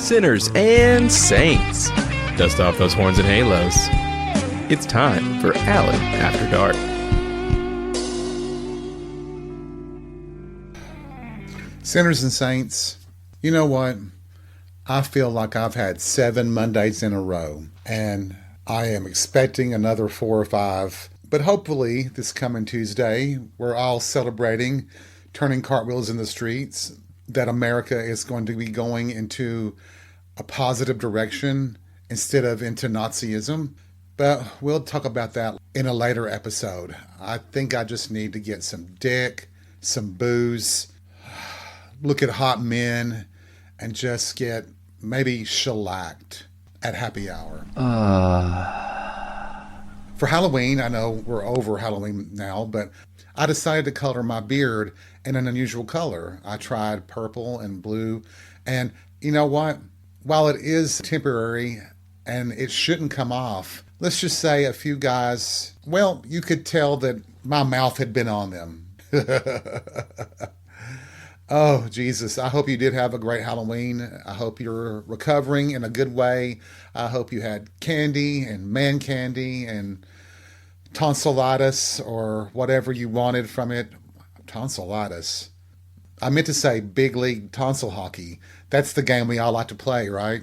sinners, and saints. Dust off those horns and halos. It's time for Alan After Dark. Sinners and saints, you know what? I feel like I've had 7 Mondays in a row, and I am expecting another 4 or 5. But hopefully, this coming Tuesday, we're all celebrating, turning cartwheels in the streets, that America is going to be going into a positive direction instead of into Nazism. But we'll talk about that in a later episode. I think I just need to get some dick, some booze, look at hot men, and just get maybe shellacked at happy hour. For Halloween, I know we're over Halloween now, but I decided to color my beard in an unusual color. I tried purple and blue, and you know what? While it is temporary and it shouldn't come off, let's just say a few guys, well, you could tell that my mouth had been on them. Oh, Jesus. I hope you did have a great Halloween. I hope you're recovering in a good way. I hope you had candy and man candy and tonsillitis or whatever you wanted from it. Tonsillitis. I meant to say big league tonsil hockey. That's the game we all like to play, right?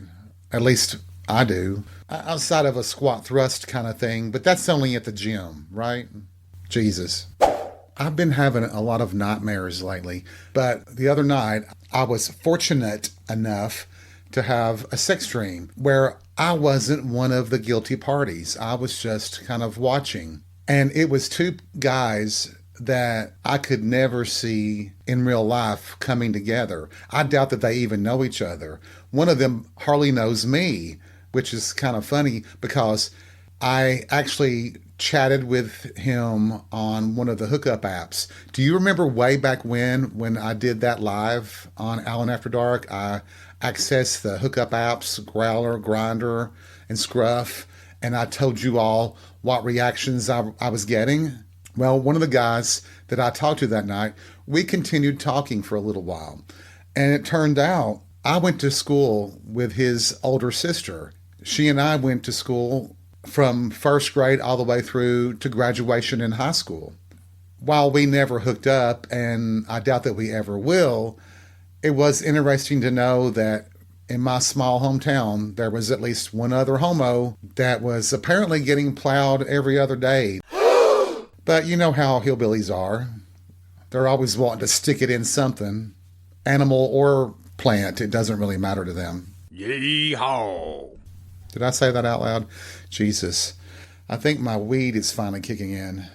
At least I do. Outside of a squat thrust kind of thing, but that's only at the gym, right? Jesus. I've been having a lot of nightmares lately, but the other night I was fortunate enough to have a sex dream where I wasn't one of the guilty parties. I was just kind of watching. And it was 2 guys that I could never see in real life coming together. I doubt that they even know each other. One of them hardly knows me, which is kind of funny because I actually chatted with him on one of the hookup apps. Do you remember way back when I did that live on Alan After Dark? I accessed the hookup apps, Growler, Grindr, and Scruff, and I told you all what reactions I was getting. Well, one of the guys that I talked to that night, we continued talking for a little while, and it turned out I went to school with his older sister. She and I went to school from first grade all the way through to graduation in high school. While we never hooked up, and I doubt that we ever will, it was interesting to know that in my small hometown, there was at least one other homo that was apparently getting plowed every other day. But you know how hillbillies are. They're always wanting to stick it in something, animal or plant. It doesn't really matter to them. Yee-haw. Did I say that out loud? Jesus. I think my weed is finally kicking in.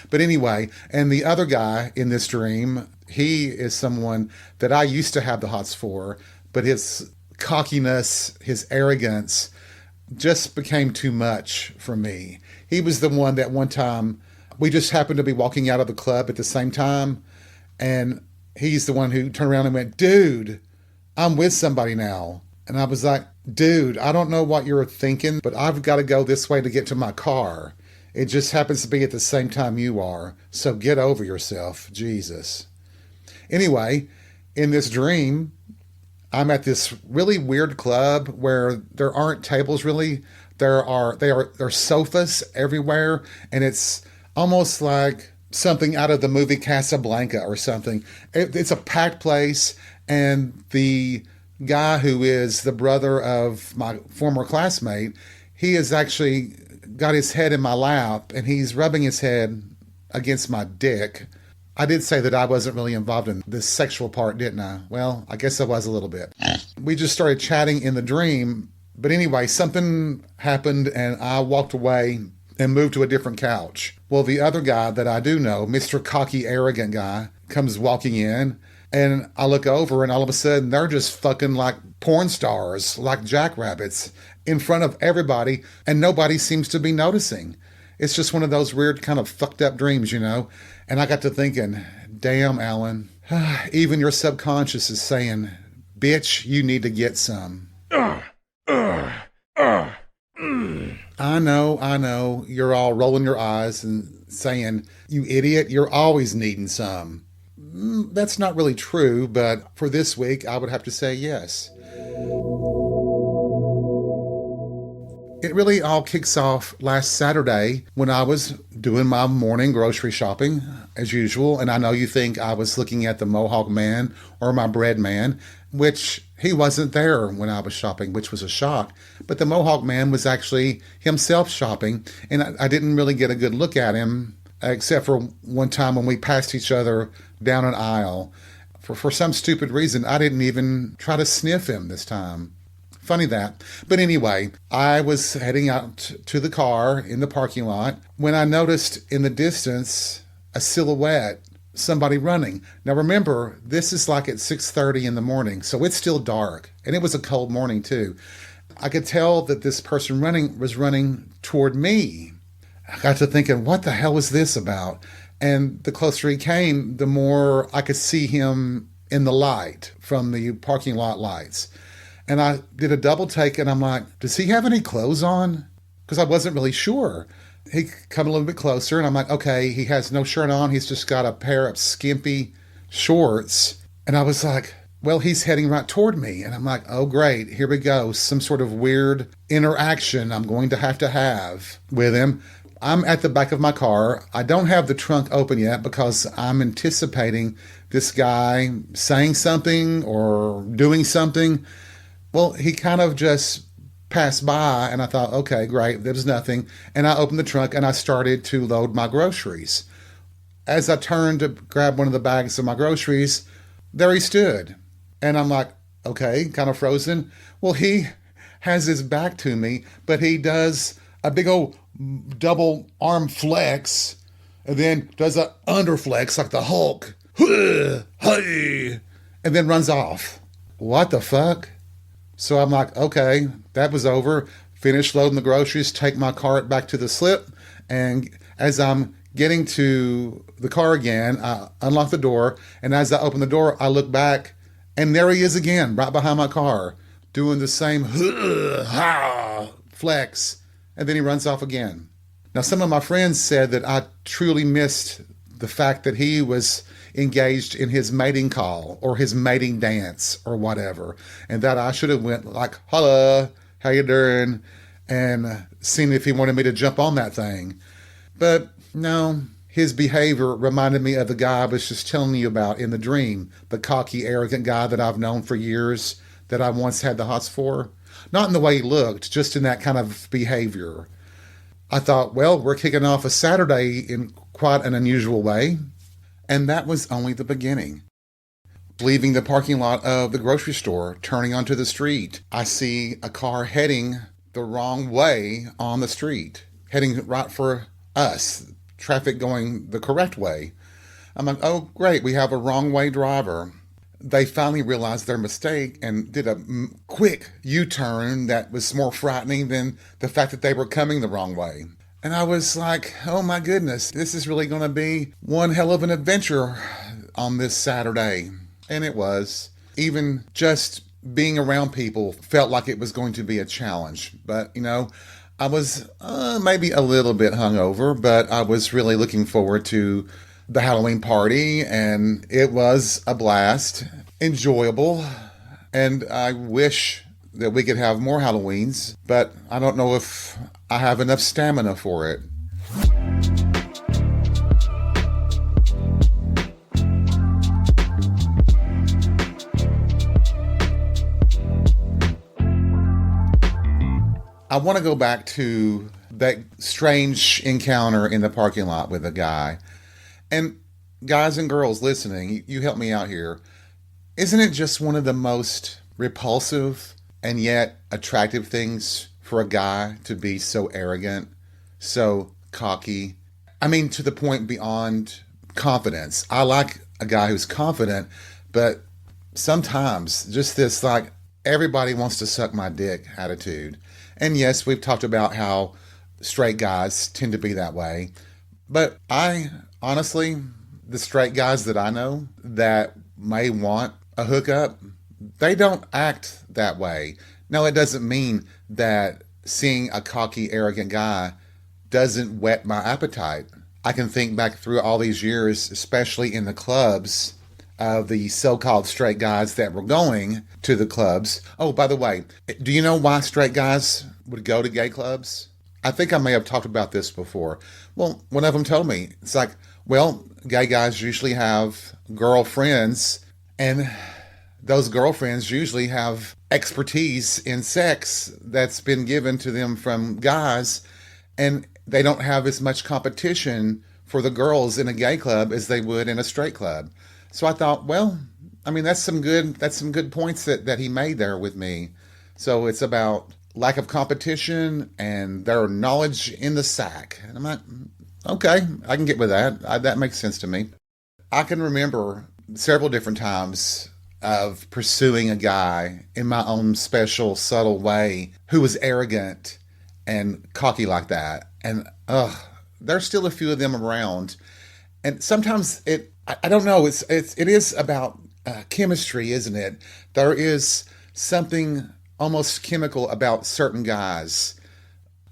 But anyway, and the other guy in this dream, he is someone that I used to have the hots for, but his cockiness, his arrogance just became too much for me. He was the one that one time, we just happened to be walking out of the club at the same time, and he's the one who turned around and went, "Dude, I'm with somebody now." And I was like, "Dude, I don't know what you're thinking, but I've got to go this way to get to my car. It just happens to be at the same time you are. So get over yourself, Jesus." Anyway, in this dream, I'm at this really weird club where there aren't tables really. There's sofas everywhere, and it's almost like something out of the movie Casablanca or something. It's a packed place, and the guy who is the brother of my former classmate, he has actually got his head in my lap and he's rubbing his head against my dick. I did say that I wasn't really involved in this sexual part, didn't I? Well, I guess I was a little bit. We just started chatting in the dream, but anyway, something happened and I walked away and moved to a different couch. Well, the other guy that I do know, Mr. Cocky Arrogant guy, comes walking in. And I look over and all of a sudden they're just fucking like porn stars, like jackrabbits in front of everybody, and nobody seems to be noticing. It's just one of those weird kind of fucked up dreams, you know? And I got to thinking, damn, Alan, even your subconscious is saying, bitch, you need to get some. I know, you're all rolling your eyes and saying, you idiot, you're always needing some. That's not really true, but for this week, I would have to say yes. It really all kicks off last Saturday when I was doing my morning grocery shopping as usual. And I know you think I was looking at the Mohawk man or my bread man, which he wasn't there when I was shopping, which was a shock. But the Mohawk man was actually himself shopping, and I didn't really get a good look at him, except for one time when we passed each other down an aisle. For some stupid reason, I didn't even try to sniff him this time. Funny that. But anyway, I was heading out to the car in the parking lot when I noticed in the distance a silhouette, somebody running. Now remember, this is like at 6:30 in the morning, so it's still dark. And it was a cold morning too. I could tell that this person was running toward me. I got to thinking, what the hell was this about? And the closer he came, the more I could see him in the light from the parking lot lights. And I did a double take, and I'm like, does he have any clothes on? Because I wasn't really sure. He come a little bit closer, and I'm like, okay, he has no shirt on. He's just got a pair of skimpy shorts. And I was like, well, he's heading right toward me. And I'm like, oh, great. Here we go. Some sort of weird interaction I'm going to have with him. I'm at the back of my car. I don't have the trunk open yet because I'm anticipating this guy saying something or doing something. Well, he kind of just passed by, and I thought, okay, great, there was nothing. And I opened the trunk, and I started to load my groceries. As I turned to grab one of the bags of my groceries, there he stood. And I'm like, okay, kind of frozen. Well, he has his back to me, but he does a big old double arm flex, and then does an underflex like the Hulk. Hey, and then runs off. What the fuck? So I'm like, okay, that was over. Finish loading the groceries, take my cart back to the slip. And as I'm getting to the car again, I unlock the door. And as I open the door, I look back, and there he is again, right behind my car, doing the same flex. And then he runs off again. Now, some of my friends said that I truly missed the fact that he was engaged in his mating call or his mating dance or whatever, and that I should have went like, holla, how you doing, and seen if he wanted me to jump on that thing. But no, his behavior reminded me of the guy I was just telling you about in the dream, the cocky, arrogant guy that I've known for years that I once had the hots for. Not in the way he looked, just in that kind of behavior. I thought, well, we're kicking off a Saturday in quite an unusual way. And that was only the beginning. Leaving the parking lot of the grocery store, turning onto the street, I see a car heading the wrong way on the street, heading right for us, traffic going the correct way. I'm like, oh, great, we have a wrong way driver. They finally realized their mistake and did a quick U-turn that was more frightening than the fact that they were coming the wrong way. And I was like, oh my goodness, this is really going to be one hell of an adventure on this Saturday. And it was. Even just being around people felt like it was going to be a challenge. But, I was maybe a little bit hungover, but I was really looking forward to the Halloween party. And it was a blast, enjoyable. And I wish that we could have more Halloweens, but I don't know if I have enough stamina for it. I want to go back to that strange encounter in the parking lot with a guy. And guys and girls listening, you help me out here. Isn't it just one of the most repulsive and yet attractive things for a guy to be so arrogant, so cocky? I mean, to the point beyond confidence. I like a guy who's confident, but sometimes just this like, everybody wants to suck my dick attitude. And yes, we've talked about how straight guys tend to be that way. But I honestly, the straight guys that I know that may want a hookup, they don't act that way. Now, it doesn't mean that seeing a cocky, arrogant guy doesn't whet my appetite. I can think back through all these years, especially in the clubs, of the so-called straight guys that were going to the clubs. Oh, by the way, do you know why straight guys would go to gay clubs. I think I may have talked about this before. Well, one of them told me, it's like, well, gay guys usually have girlfriends, and those girlfriends usually have expertise in sex that's been given to them from guys, and they don't have as much competition for the girls in a gay club as they would in a straight club. So I thought, well, I mean, that's some good points that he made there with me. So it's about lack of competition and their knowledge in the sack. And I'm like, okay, I can get with that. That makes sense to me. I can remember several different times of pursuing a guy in my own special, subtle way who was arrogant and cocky like that. And there's still a few of them around. And sometimes I don't know, it is about chemistry, isn't it? There is something almost chemical about certain guys.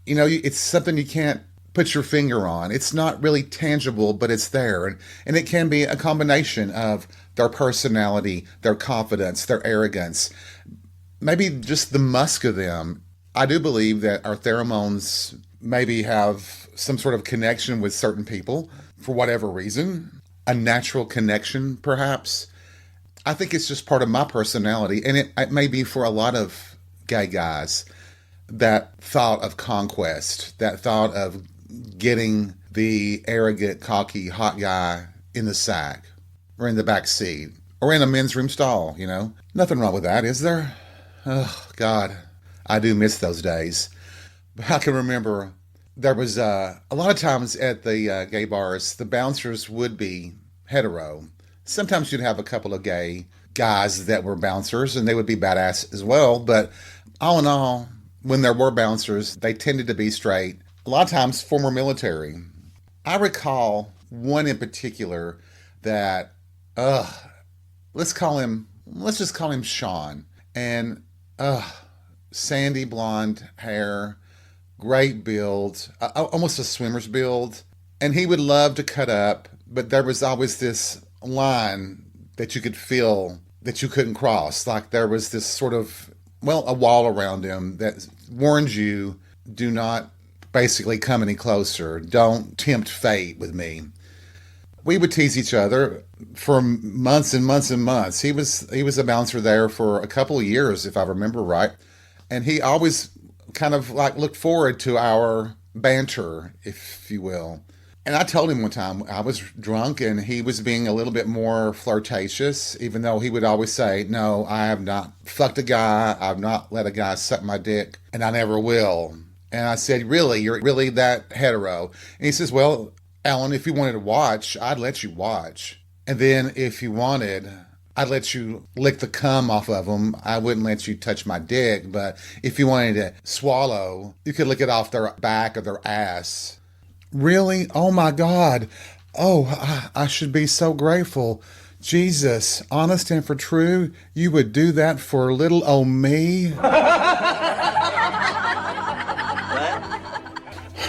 You know, it's something you can't put your finger on. It's not really tangible, but it's there. And it can be a combination of their personality, their confidence, their arrogance, maybe just the musk of them. I do believe that our pheromones maybe have some sort of connection with certain people for whatever reason, a natural connection perhaps. I think it's just part of my personality, and it may be for a lot of gay guys, that thought of conquest, that thought of getting the arrogant, cocky, hot guy in the sack or in the back seat or in a men's room stall, you know. Nothing wrong with that, is there? Oh, God, I do miss those days. But I can remember there was a lot of times at the gay bars, the bouncers would be hetero. Sometimes you'd have a couple of gay guys that were bouncers, and they would be badass as well. But all in all, when there were bouncers, they tended to be straight. A lot of times former military. I recall one in particular that, let's just call him Sean. And, sandy blonde hair, great build, almost a swimmer's build. And he would love to cut up, but there was always this line that you could feel that you couldn't cross. Like there was this sort of, a wall around him that warned you, do not basically come any closer. Don't tempt fate with me. We would tease each other for months and months and months. He was a bouncer there for a couple of years, if I remember right. And he always kind of like looked forward to our banter, if you will. And I told him one time I was drunk and he was being a little bit more flirtatious, even though he would always say, no, I have not fucked a guy. I've not let a guy suck my dick, and I never will. And I said, really? You're really that hetero? And he says, well, Alan, if you wanted to watch, I'd let you watch. And then if you wanted, I'd let you lick the cum off of them. I wouldn't let you touch my dick. But if you wanted to swallow, you could lick it off their back or their ass. Really? Oh my God. Oh, I should be so grateful. Jesus, honest and for true, you would do that for little old me?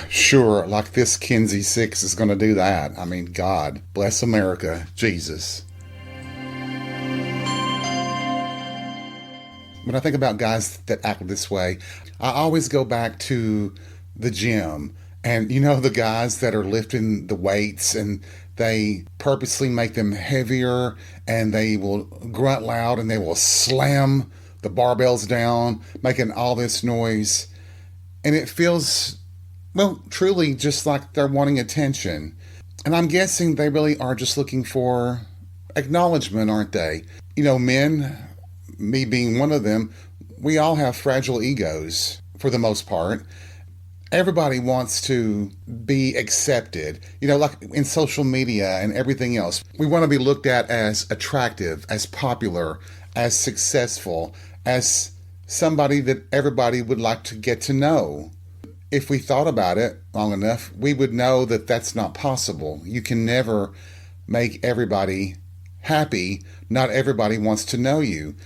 Sure, like this Kinsey 6 is going to do that. I mean, God bless America. Jesus. When I think about guys that act this way, I always go back to the gym. And you know, the guys that are lifting the weights and they purposely make them heavier and they will grunt loud and they will slam the barbells down, making all this noise. And it feels, truly just like they're wanting attention. And I'm guessing they really are just looking for acknowledgement, aren't they? You know, men, me being one of them, we all have fragile egos for the most part. Everybody wants to be accepted, you know, like in social media and everything else. We want to be looked at as attractive, as popular, as successful, as somebody that everybody would like to get to know. If we thought about it long enough, we would know that that's not possible. You can never make everybody happy. Not everybody wants to know you.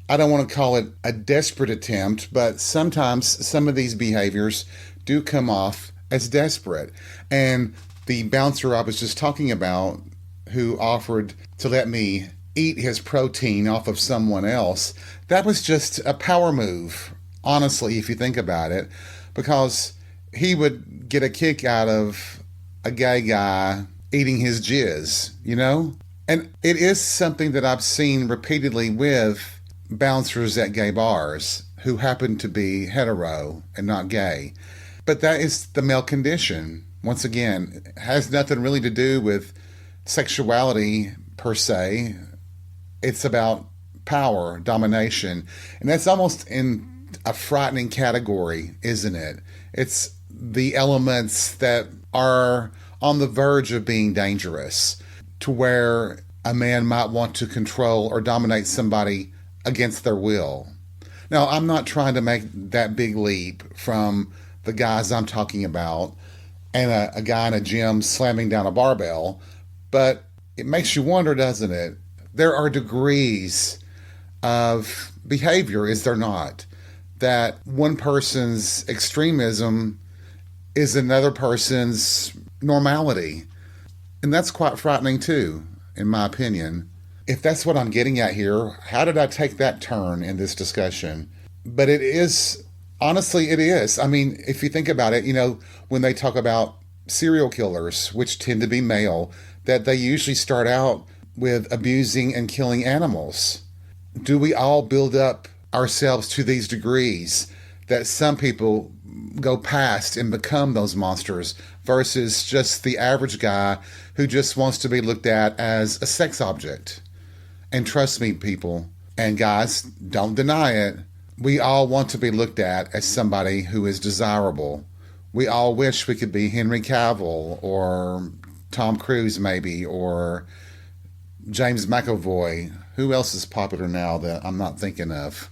I don't want to call it a desperate attempt, but sometimes some of these behaviors do come off as desperate. And the bouncer I was just talking about, who offered to let me eat his protein off of someone else, that was just a power move. honestly, if you think about it, because he would get a kick out of a gay guy eating his jizz, you know? And it is something that I've seen repeatedly with bouncers at gay bars who happen to be hetero and not gay. But that is the male condition. Once again, it has nothing really to do with sexuality per se. It's about power, domination. And that's almost in a frightening category, isn't it? It's the elements that are on the verge of being dangerous, to where a man might want to control or dominate somebody against their will. Now, I'm not trying to make that big leap from the guys I'm talking about and a guy in a gym slamming down a barbell, but it makes you wonder, doesn't it? There are degrees of behavior, is there not? That one person's extremism is another person's normality. And that's quite frightening too, in my opinion. If that's what I'm getting at here, how did I take that turn in this discussion? But it is, honestly, it is. I mean, if you think about it, you know, when they talk about serial killers, which tend to be male, that they usually start out with abusing and killing animals. Do we all build up ourselves to these degrees that some people go past and become those monsters versus just the average guy who just wants to be looked at as a sex object? And trust me, people and guys, don't deny it. We all want to be looked at as somebody who is desirable. We all wish we could be Henry Cavill or Tom Cruise maybe, or James McAvoy. Who else is popular now that I'm not thinking of?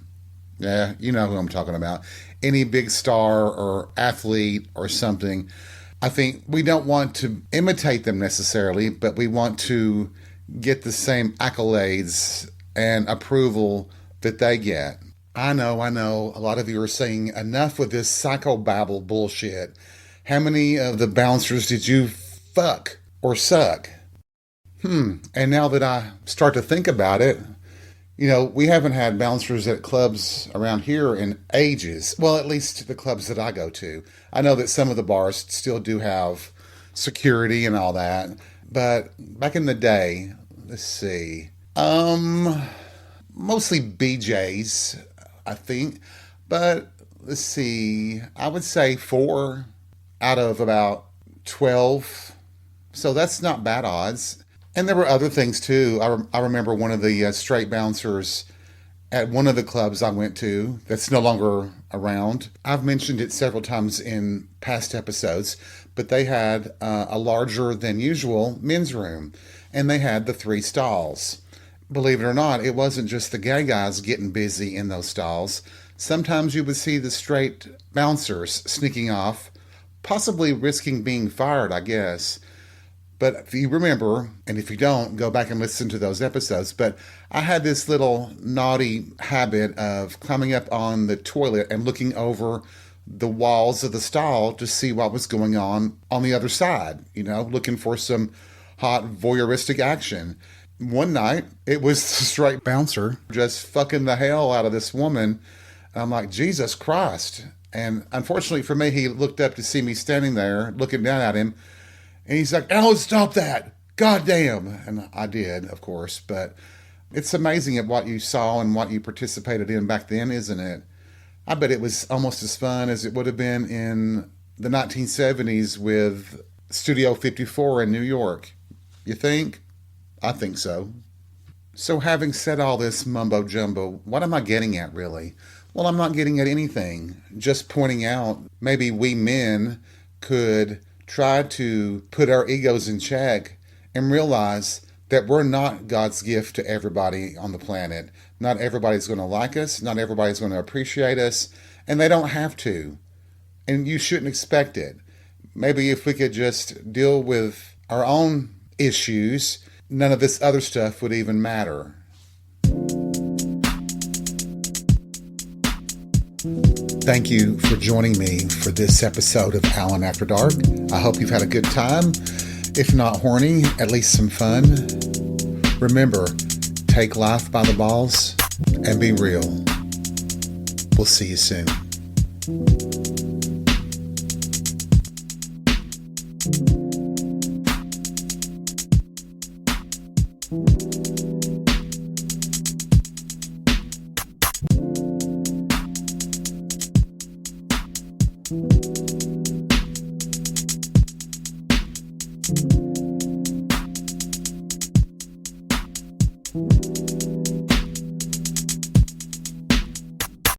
Yeah, you know who I'm talking about. Any big star or athlete or something. I think we don't want to imitate them necessarily, but we want to get the same accolades and approval that they get. I know. A lot of you are saying, enough with this psychobabble bullshit. How many of the bouncers did you fuck or suck? And now that I start to think about it, you know, we haven't had bouncers at clubs around here in ages. Well, at least the clubs that I go to. I know that some of the bars still do have security and all that. But back in the day, let's see, mostly BJs, I think. But let's see, I would say 4 out of about 12. So that's not bad odds. And there were other things too. I remember one of the straight bouncers at one of the clubs I went to that's no longer around. I've mentioned it several times in past episodes, but they had a larger than usual men's room, and they had the 3 stalls. Believe it or not, it wasn't just the gay guys getting busy in those stalls. Sometimes you would see the straight bouncers sneaking off, possibly risking being fired, I guess. But if you remember, and if you don't, go back and listen to those episodes. But I had this little naughty habit of climbing up on the toilet and looking over the walls of the stall to see what was going on the other side, you know, looking for some hot voyeuristic action. One night, it was the straight bouncer just fucking the hell out of this woman. And I'm like, Jesus Christ. And unfortunately for me, he looked up to see me standing there looking down at him. And he's like, Alan, stop that. God damn. And I did, of course. But it's amazing at what you saw and what you participated in back then, isn't it? I bet it was almost as fun as it would have been in the 1970s with Studio 54 in New York. You think? I think so. So having said all this mumbo jumbo, what am I getting at really? Well, I'm not getting at anything. Just pointing out maybe we men could try to put our egos in check and realize that we're not God's gift to everybody on the planet. Not everybody's going to like us. Not everybody's going to appreciate us. And they don't have to. And you shouldn't expect it. Maybe if we could just deal with our own issues, none of this other stuff would even matter. Thank you for joining me for this episode of Alan After Dark. I hope you've had a good time. If not horny, at least some fun. Remember, take life by the balls and be real. We'll see you soon.